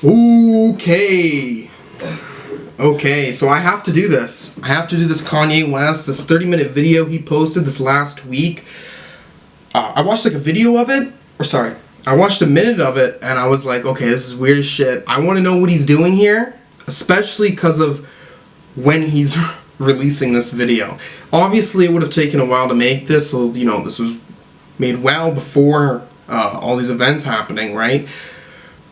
Okay, so I have to do this. I have to do this Kanye West, this 30-minute video he posted this last week. I watched like a video of it, I watched a minute of it, and I was like, okay, this is weird as shit. I want to know what he's doing here, especially because of when he's releasing this video. Obviously, it would have taken a while to make this, so, you know, this was made well before all these events happening, right?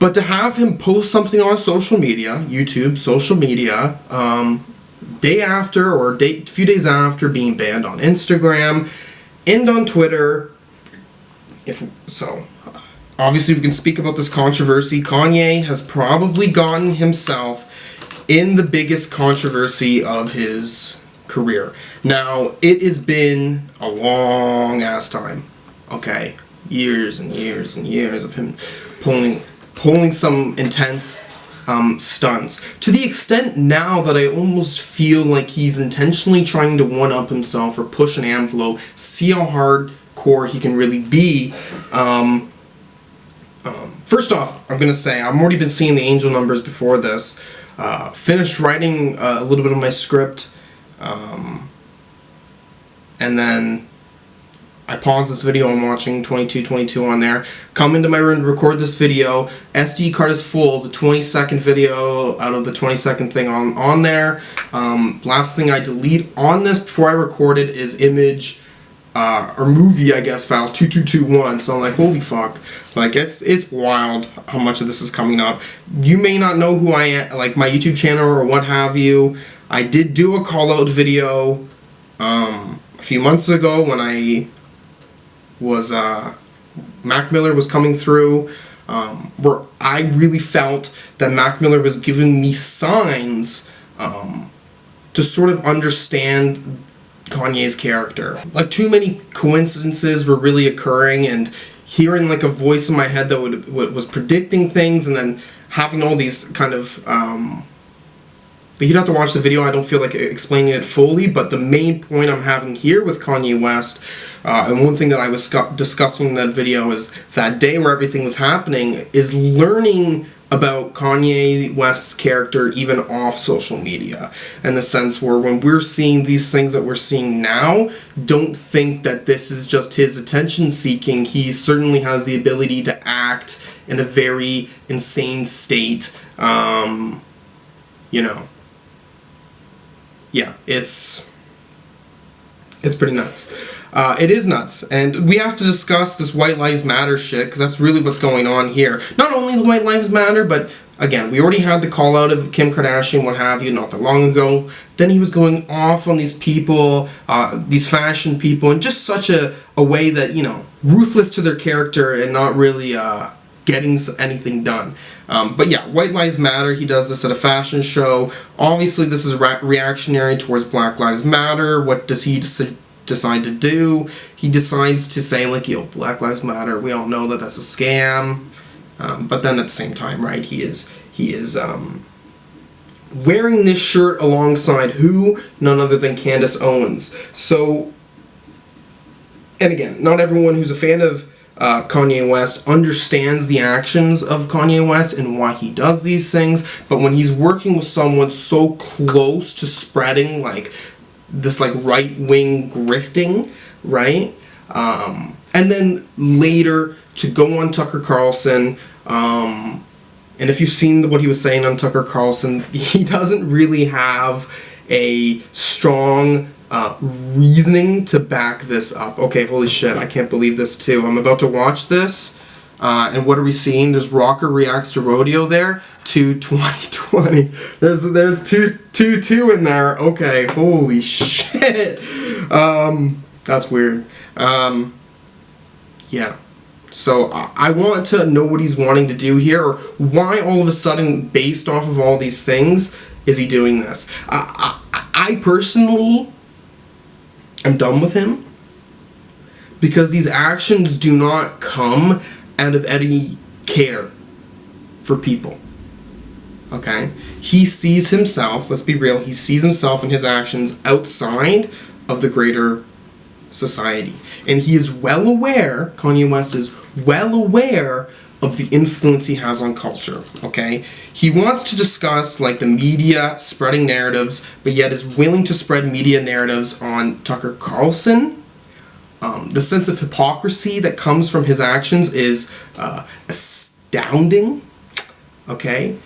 But to have him post something on social media, YouTube, social media, day after or a few days after being banned on Instagram and on Twitter, obviously we can speak about this controversy. Kanye has probably gotten himself in the biggest controversy of his career. Now, it has been a long ass time, okay? Years and years and years of him pulling some intense stunts, to the extent now that I almost feel like he's intentionally trying to one-up himself or push an envelope, see how hardcore he can really be. First off, I'm going to say, I've already been seeing the angel numbers before this. Finished writing a little bit of my script, and then I paused this video. I'm watching 2222 on there. Come into my room to record this video. SD card is full. The 20-second video out of the 20-second thing on there. Last thing I delete on this before I record it is image or movie, I guess, file 2221. So I'm like, holy fuck. Like, it's wild how much of this is coming up. You may not know who I am, like my YouTube channel or what have you. I did do a call out video a few months ago when I was Mac Miller was coming through, where I really felt that Mac Miller was giving me signs to sort of understand Kanye's character. Like, too many coincidences were really occurring, and hearing like a voice in my head that was predicting things, and then having all these kind of you'd have to watch the video. I don't feel like explaining it fully, but the main point I'm having here with Kanye West, and one thing that I was discussing in that video is that day where everything was happening, is learning about Kanye West's character even off social media, in the sense where when we're seeing these things that we're seeing now, don't think that this is just his attention seeking. He certainly has the ability to act in a very insane state. You know, yeah, it's pretty nuts. It is nuts, and we have to discuss this White Lives Matter shit, because that's really what's going on here. Not only the White Lives Matter, but again, we already had the call out of Kim Kardashian, what have you, not that long ago. Then he was going off on these people, these fashion people, in just such a way that, you know, ruthless to their character and not really getting anything done. But yeah, White Lives Matter, he does this at a fashion show. Obviously, this is reactionary towards Black Lives Matter. What does he decide to do? He decides to say, like, yo, Black Lives Matter, we all know that that's a scam. But then at the same time, right, he is wearing this shirt alongside who? None other than Candace Owens. So, and again, not everyone who's a fan of Kanye West understands the actions of Kanye West and why he does these things, but when he's working with someone so close to spreading like this like right-wing grifting, right, and then later to go on Tucker Carlson, and if you've seen what he was saying on Tucker Carlson, he doesn't really have a strong reasoning to back this up. Okay, holy shit, I can't believe this too. I'm about to watch this, and what are we seeing? There's Rocker Reacts to Rodeo there, to 2020. There's two in there. Okay, holy shit. That's weird. Yeah. So I want to know what he's wanting to do here, or why all of a sudden, based off of all these things, is he doing this? I personally am done with him, because these actions do not come out of any care for people. Okay? He sees himself, let's be real, he sees himself and his actions outside of the greater society. And he is well aware, Kanye West is well aware of the influence he has on culture, okay? He wants to discuss, like, the media spreading narratives, but yet is willing to spread media narratives on Tucker Carlson. The sense of hypocrisy that comes from his actions is astounding, okay?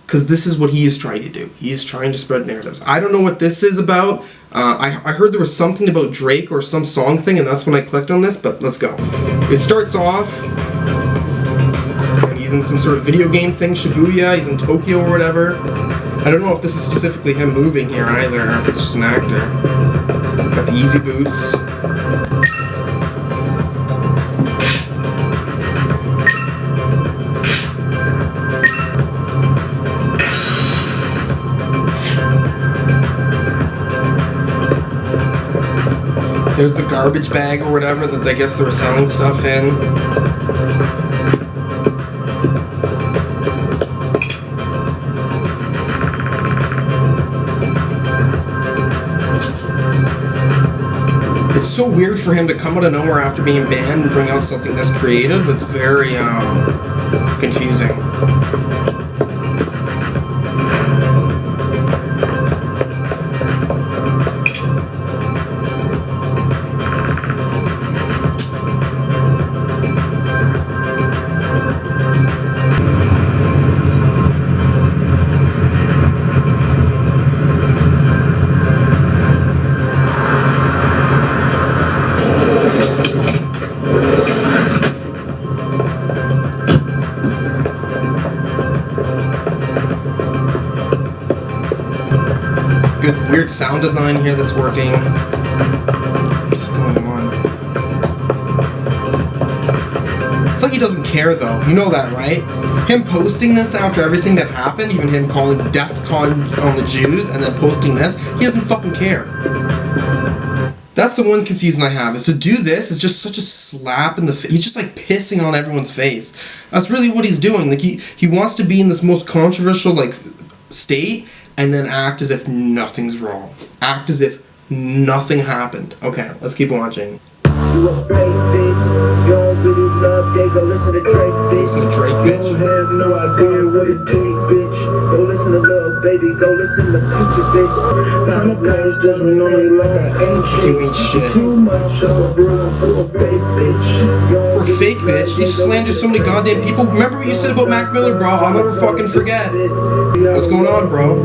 Because this is what he is trying to do. He is trying to spread narratives. I don't know what this is about. I heard there was something about Drake or some song thing, and that's when I clicked on this, but let's go. It starts off, and he's in some sort of video game thing, Shibuya, he's in Tokyo or whatever. I don't know if this is specifically him moving here either, or if it's just an actor. Got the easy boots. There's the garbage bag or whatever that I guess they were selling stuff in. It's so weird for him to come out of nowhere after being banned and bring out something this creative. It's very confusing. Good weird sound design here that's working. What's going on? It's like he doesn't care though. You know that, right? Him posting this after everything that happened, even him calling DEFCON on the Jews and then posting this, he doesn't fucking care. That's the one confusion I have, is to do this is just such a slap in the face. He's just like pissing on everyone's face. That's really what he's doing. Like he wants to be in this most controversial like state and then act as if nothing's wrong. Act as if nothing happened. Okay, let's keep watching. You a fake bitch. You don't really love gay. Go listen to Drake, bitch. Listen to Drake, bitch. You don't have no idea what it take, bitch. Go listen to Lil Baby. Go listen to Future, bitch. Not no guys judgment on me like I ain't shit. Too much of a room for a fake bitch. For a fake bitch? You slander so many goddamn people. Remember what you said about Mac Miller, bro? I'll never fucking forget. What's going on, bro?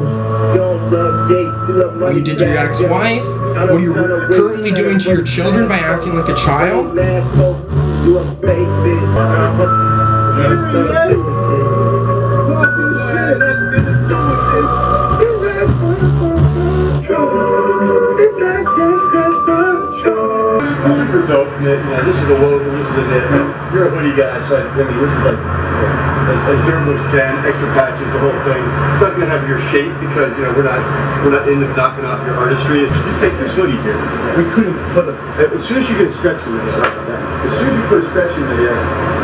What you did to your ex-wife? What are you currently doing to your children by acting like a child? You a fake bitch. Super dope, man. This is the woke, this is the knit. You're a hoodie guy, so I mean, this is like as durable as you can, extra patches, the whole thing. It's not gonna have your shape because we're not into knocking off your artistry. You take this hoodie here. We couldn't put as soon as you get stretch in there, as soon as you put a stretch in there,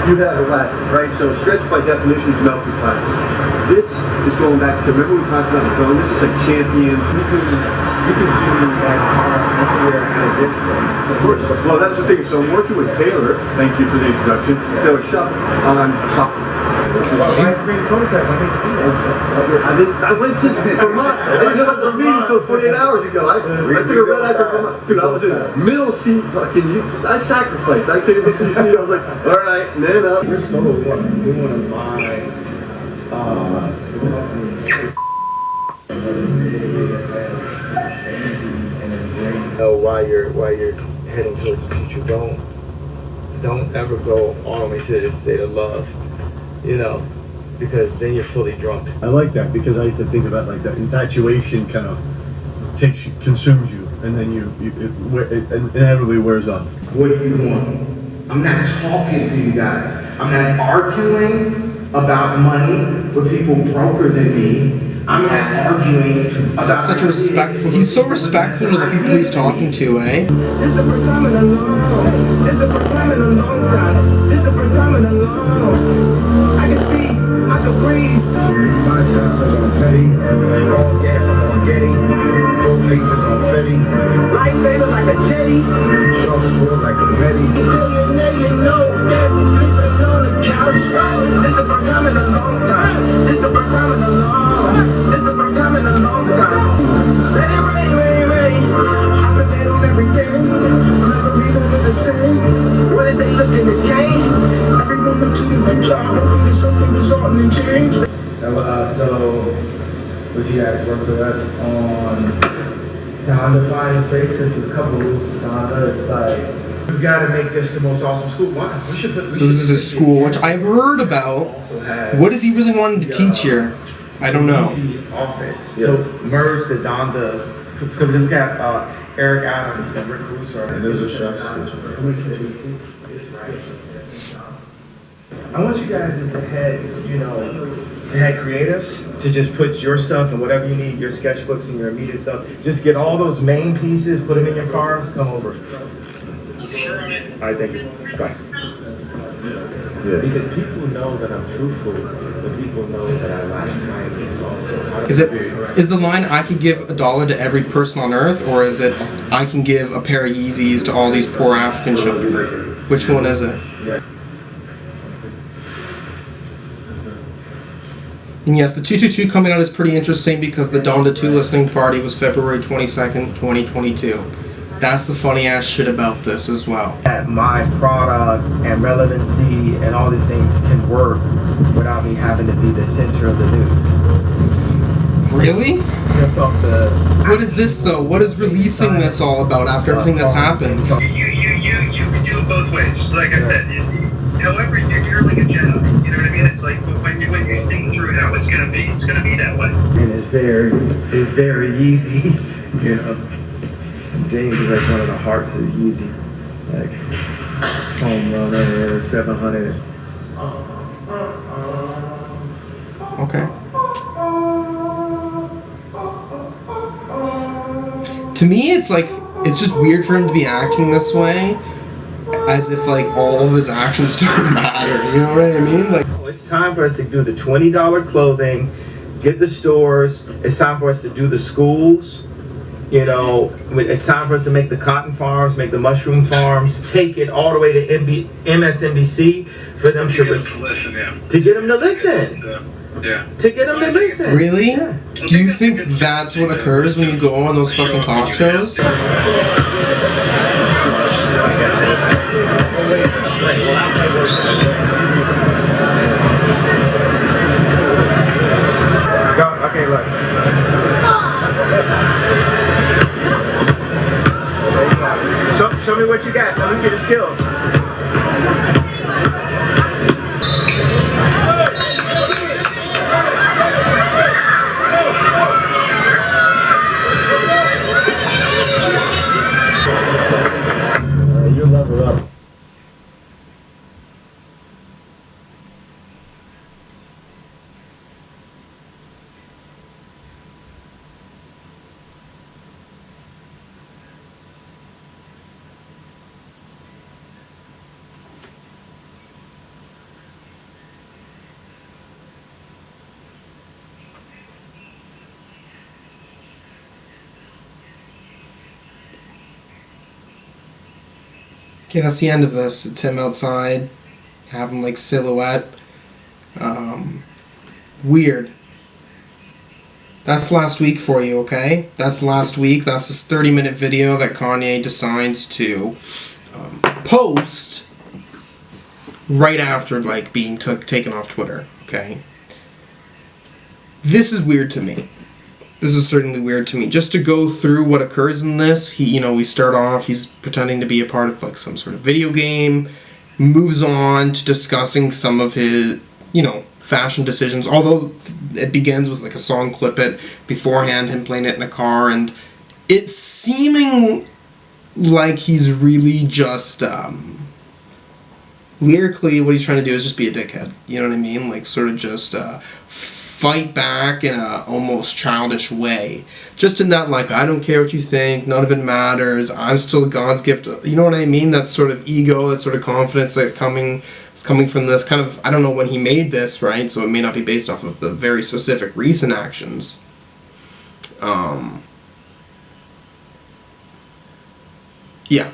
you have elastic, right? So stretch by definition is melted plastic. This is going back to, remember we talked about the phone? This is like Champion. You can do that here out of this thing. Of course. Well, that's the thing. So I'm working with Taylor. Thank you for the introduction. Taylor Shuck on soccer. I went to Vermont. I didn't know about this meeting until 48 hours ago. I took a red eye from Vermont. Dude, I was in a middle seat. I sacrificed. I came into DC. I was like, all right, man up. We're so what? We want to buy. Know why you're heading towards the future. Don't ever go all the way to the state of love, because then you're fully drunk. I like that because I used to think about like that infatuation kind of consumes you, and then it inevitably wears off. What do you want? I'm not talking to you guys. I'm not arguing about money with people broker than me. I'm not arguing about Such a respectful. He's so respectful to the people he's talking to, eh? It's the first time in a long time. It's the first time in a long time. It's the first time in a long. I can see, I can breathe. My time is on petty. All gas, I'm on Getty. Full faces on Fetty. Lightsaber like a jetty. Short sword like a Betty. You know, there's a sleeping on the Couch, this the first time in a long time. This the first time in a long. This the first time in a long time. Let it rain, rain, rain. I put that on everything. Let some people do the same. What if they look in the game? Everyone look to the future. I hope that something resulting in change. So, would you guys work with us on Donda finding space? Because there's a couple rules to Donda. It's like, we've got to make this the most awesome school. Why? We should put. So this is a school which I've heard about. What is he really wanting to teach here? I don't know. Easy office. Yeah. So merge the Donda. So we got Eric Adams and Rick Russo. And those are chefs. I want you guys as the head, the head creatives, to just put your stuff and whatever you need, your sketchbooks and your immediate stuff. Just get all those main pieces, put them in your cars, come over. All right, thank you. Bye. Yeah. Because people know that I'm truthful, but people know that I like kindness also. Is the line I could give $1 to every person on earth, or is it I can give a pair of Yeezys to all these poor African children? Which one is it? And yes, the 222 coming out is pretty interesting because the Donda 2 listening party was February 22nd, 2022. That's the funny ass shit about this as well. That my product and relevancy and all these things can work without me having to be the center of the news. Really? Just off the. What is this though? What is releasing this all about after everything that's happened? You can do it both ways. Like I said, however you're like a Jedi. You know what I mean? It's like when you think through how it's gonna be that way. And it's very easy, James is like one of the hearts of Yeezy, like home runner, 700. Okay. To me, it's just weird for him to be acting this way, as if like all of his actions don't matter. You know what I mean? Like, It's time for us to do the $20 clothing, get the stores. It's time for us to do the schools. It's time for us to make the cotton farms, make the mushroom farms, take it all the way to MSNBC for them to listen. Yeah. To get them to listen. Yeah. To get them to listen. really? Yeah. Do you think that's what occurs when you go on those fucking talk shows? Okay, look. Show me what you got. Let me see the skills. You level up. Okay, that's the end of this. It's him outside, have him like silhouette. Weird. That's last week for you, okay? That's last week. That's this 30-minute video that Kanye decides to post right after like being taken off Twitter, okay? This is weird to me. This is certainly weird to me. Just to go through what occurs in this, we start off, he's pretending to be a part of like some sort of video game, moves on to discussing some of his, fashion decisions, although it begins with like a song clip it beforehand, him playing it in a car, and it's seeming like he's really just, lyrically what he's trying to do is just be a dickhead, you know what I mean? Like sort of just, fight back in a almost childish way. Just in that, like, I don't care what you think, none of it matters, I'm still God's gift. You know what I mean? That sort of ego, that sort of confidence that is coming from this kind of, I don't know when he made this, right? So it may not be based off of the very specific recent actions. Yeah.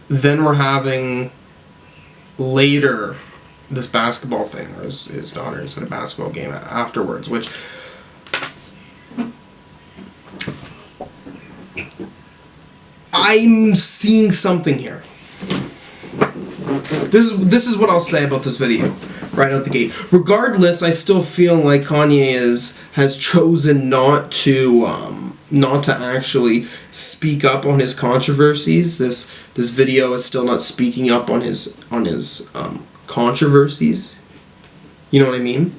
Then we're having later this basketball thing, or his daughter is at a basketball game afterwards, which I'm seeing something here. This is what I'll say about this video right out the gate. Regardless, I still feel like Kanye has chosen not to actually speak up on his controversies. This video is still not speaking up on his controversies. You know what I mean?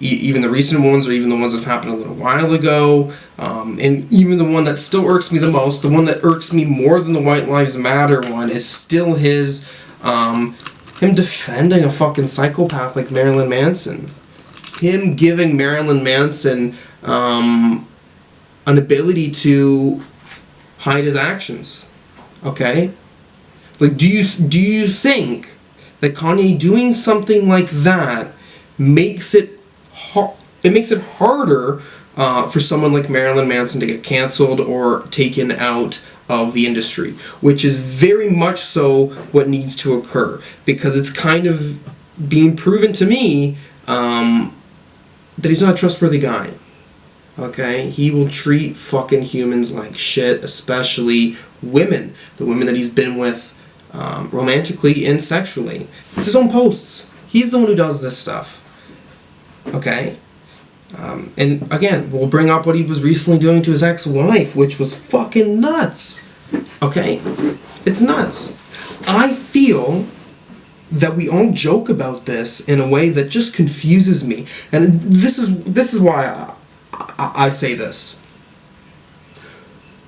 Even the recent ones, or even the ones that have happened a little while ago, and even the one that still irks me the most, the one that irks me more than the White Lives Matter one, is still his him defending a fucking psychopath like Marilyn Manson. Him giving Marilyn Manson an ability to hide his actions. Okay? Like, do you think that Kanye doing something like that makes it harder for someone like Marilyn Manson to get canceled or taken out of the industry, which is very much so what needs to occur, because it's kind of being proven to me that he's not a trustworthy guy. Okay? He will treat fucking humans like shit, especially women, the women that he's been with romantically and sexually. It's his own posts. He's the one who does this stuff. Okay? And again, we'll bring up what he was recently doing to his ex-wife, which was fucking nuts. Okay? It's nuts. I feel that we all joke about this in a way that just confuses me. And this is why I say this.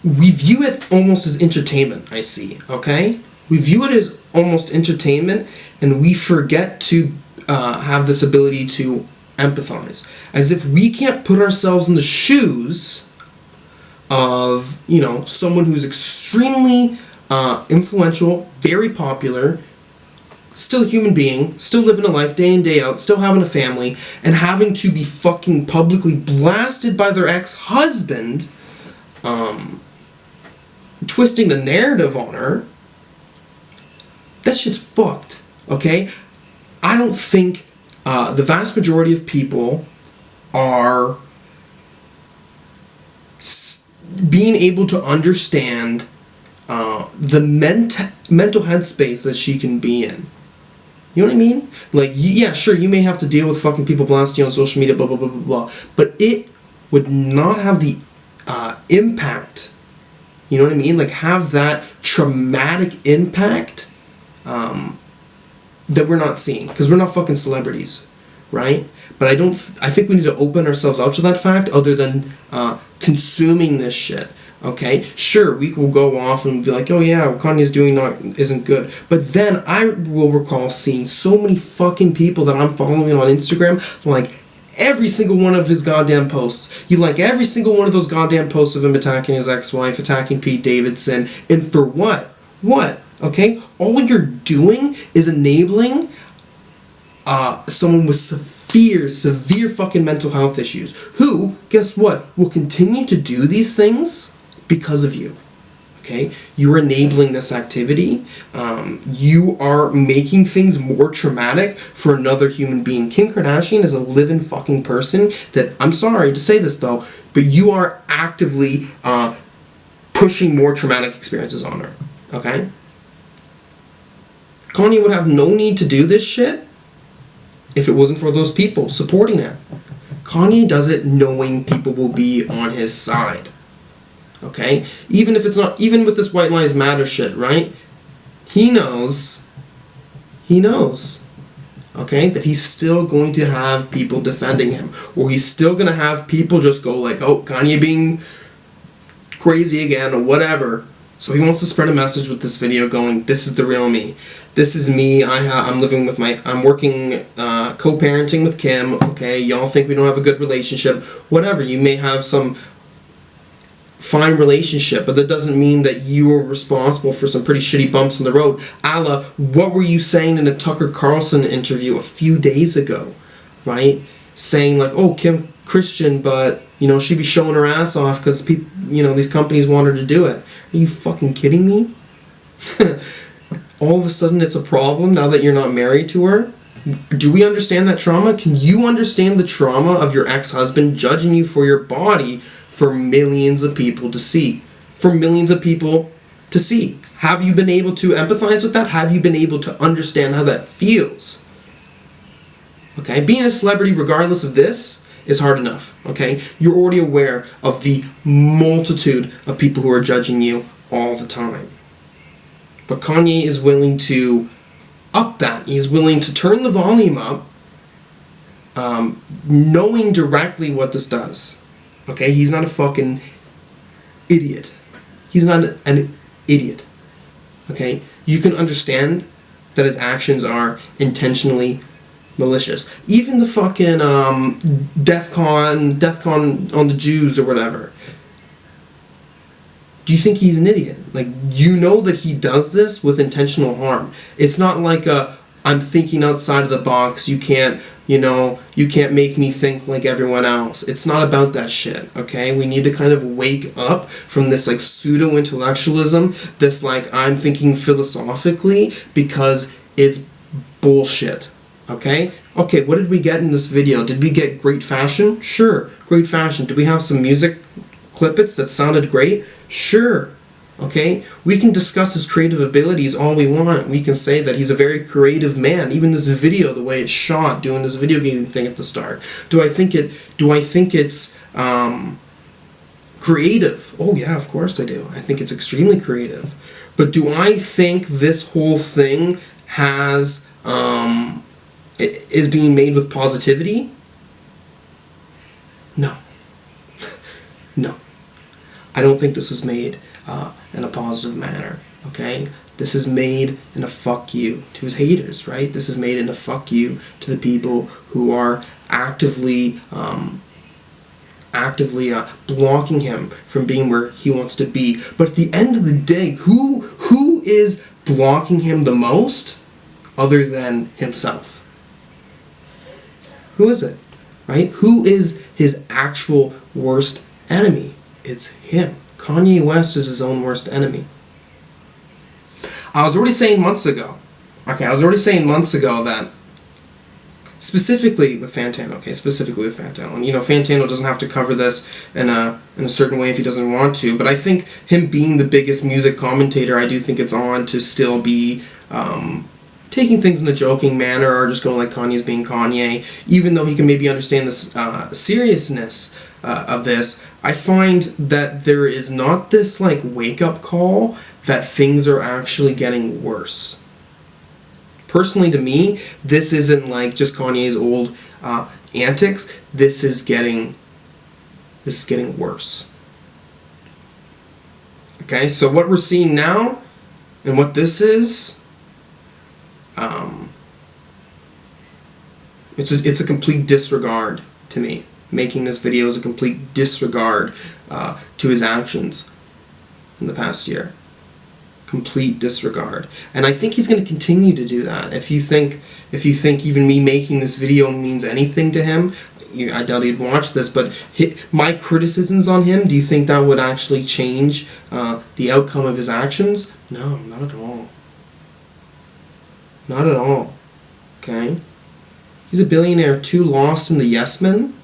We view it almost as entertainment, I see. Okay? We view it as almost entertainment, and we forget to have this ability to empathize, as if we can't put ourselves in the shoes of, you know, someone who's extremely influential, very popular, still a human being, still living a life day in, day out, still having a family, and having to be fucking publicly blasted by their ex-husband, twisting the narrative on her. That shit's fucked, okay? I don't think the vast majority of people are being able to understand the mental headspace that she can be in. You know what I mean? Like, yeah, sure, you may have to deal with fucking people blasting you on social media, blah, blah, blah, blah, blah, but it would not have the impact, you know what I mean? Like, have that traumatic impact that we're not seeing, because we're not fucking celebrities, right? But I think we need to open ourselves up to that fact, other than consuming this shit. Okay, sure, we will go off and be like, oh yeah, what Kanye's doing isn't good. But then I will recall seeing so many fucking people that I'm following on Instagram, like every single one of his goddamn posts. You like every single one of those goddamn posts of him attacking his ex-wife, attacking Pete Davidson, and for what? What? Okay? All you're doing is enabling someone with severe fucking mental health issues, who, guess what, will continue to do these things because of you. Okay? You're enabling this activity. You are making things more traumatic for another human being. Kim Kardashian is a living fucking person that, I'm sorry to say this though, but you are actively pushing more traumatic experiences on her. Okay? Kanye would have no need to do this shit if it wasn't for those people supporting him. Kanye does it knowing people will be on his side. Okay? Even if it's not, even with this White Lives Matter shit, right? He knows, okay, that he's still going to have people defending him. Or he's still going to have people just go like, oh, Kanye being crazy again, or whatever. So he wants to spread a message with this video going, this is the real me. This is me. I'm living with I'm working, co-parenting with Kim. Okay, y'all think we don't have a good relationship. Whatever, you may have some fine relationship, but that doesn't mean that you are responsible for some pretty shitty bumps in the road. A la, what were you saying in a Tucker Carlson interview a few days ago, right? Saying like, oh, Kim Christian, but, you know, she'd be showing her ass off because people, you know, these companies want her to do it. Are you fucking kidding me? all of a sudden it's a problem now that you're not married to her? Do we understand that trauma? Can you understand the trauma of your ex-husband judging you for your body for millions of people to see? For millions of people to see. Have you been able to empathize with that? Have you been able to understand how that feels? Okay, being a celebrity regardless of this is hard enough, okay? You're already aware of the multitude of people who are judging you all the time. But Kanye is willing to up that. He's willing to turn the volume up, knowing directly what this does. Okay, he's not a fucking idiot. He's not an idiot. Okay, you can understand that his actions are intentionally malicious. Even the fucking DEFCON on the Jews or whatever. Do you think he's an idiot? Like, you know that he does this with intentional harm. It's not like I'm thinking outside of the box. You can't make me think like everyone else. It's not about that shit, okay? We need to kind of wake up from this like pseudo-intellectualism, this like I'm thinking philosophically, because it's bullshit, okay? Okay, what did we get in this video? Did we get great fashion? Sure, great fashion. Did we have some music clippets that sounded great? Sure. Okay? We can discuss his creative abilities all we want. We can say that he's a very creative man. Even this video, the way it's shot, doing this video game thing at the start. Do I think it's creative? Oh yeah, of course I do. I think it's extremely creative. But do I think this whole thing is being made with positivity? No. No. I don't think this was made in a positive manner, okay? This is made in a fuck you to his haters, right? This is made in a fuck you to the people who are actively blocking him from being where he wants to be. But at the end of the day, who is blocking him the most other than himself? Who is it, right? Who is his actual worst enemy? It's him. Kanye West is his own worst enemy. I was already saying months ago that specifically with Fantano, and you know, Fantano doesn't have to cover this in a certain way if he doesn't want to, but I think him being the biggest music commentator, I do think it's on to still be taking things in a joking manner or just going like Kanye's being Kanye, even though he can maybe understand the seriousness of this. I find that there is not this like wake-up call that things are actually getting worse. Personally, to me, this isn't like just Kanye's old antics. This is getting worse. Okay, so what we're seeing now and what this is, it's a complete disregard to me. Making this video is a complete disregard to his actions in the past year. Complete disregard. And I think he's going to continue to do that. If you think even me making this video means anything to him, I doubt he'd watch this, but my criticisms on him, do you think that would actually change the outcome of his actions? No, not at all. Not at all. Okay? He's a billionaire, too lost in the yes men.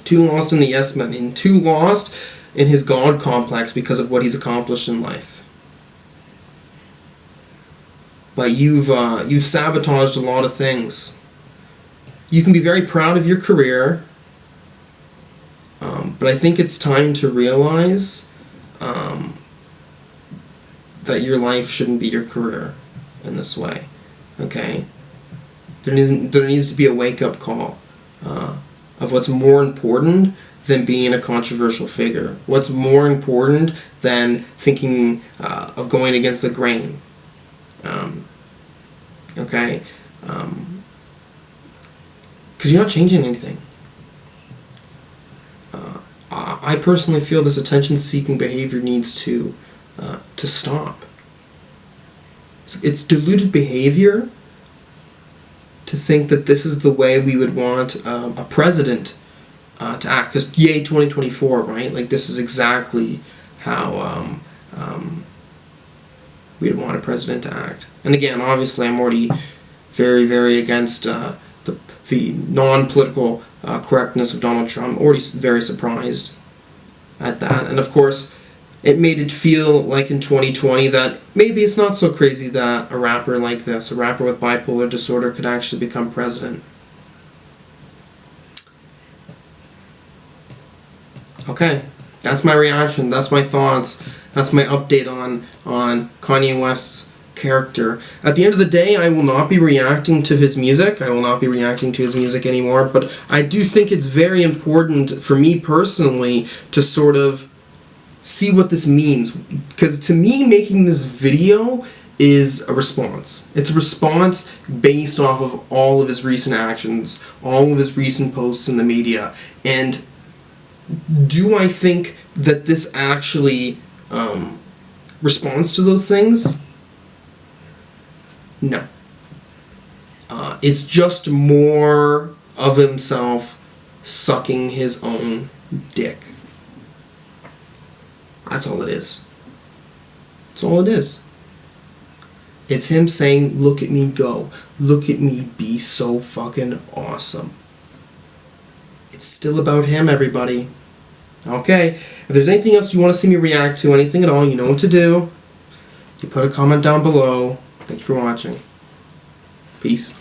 Too lost in the yes men, and too lost in his God complex because of what he's accomplished in life. But you've sabotaged a lot of things. You can be very proud of your career, but I think it's time to realize that your life shouldn't be your career in this way. Okay? There needs to be a wake-up call of what's more important than being a controversial figure. What's more important than thinking of going against the grain. Okay? Because you're not changing anything. I personally feel this attention-seeking behavior needs to stop. It's deluded behavior to think that this is the way we would want a president to act. Because yay 2024, right? Like, this is exactly how we'd want a president to act. And again, obviously, I'm already very, very against the non-political correctness of Donald Trump. Already very surprised at that. And of course, it made it feel like in 2020 that maybe it's not so crazy that a rapper like this, a rapper with bipolar disorder, could actually become president. Okay, that's my reaction, that's my thoughts, that's my update on Kanye West's character. At the end of the day, I will not be reacting to his music. I will not be reacting to his music anymore, but I do think it's very important for me personally to sort of see what this means, because to me, making this video is a response. It's a response based off of all of his recent actions, all of his recent posts in the media. And do I think that this actually responds to those things? No. It's just more of himself sucking his own dick. That's all it is. That's all it is. It's him saying, look at me go. Look at me be so fucking awesome. It's still about him, everybody. Okay, if there's anything else you want to see me react to, anything at all, you know what to do. You put a comment down below. Thank you for watching. Peace.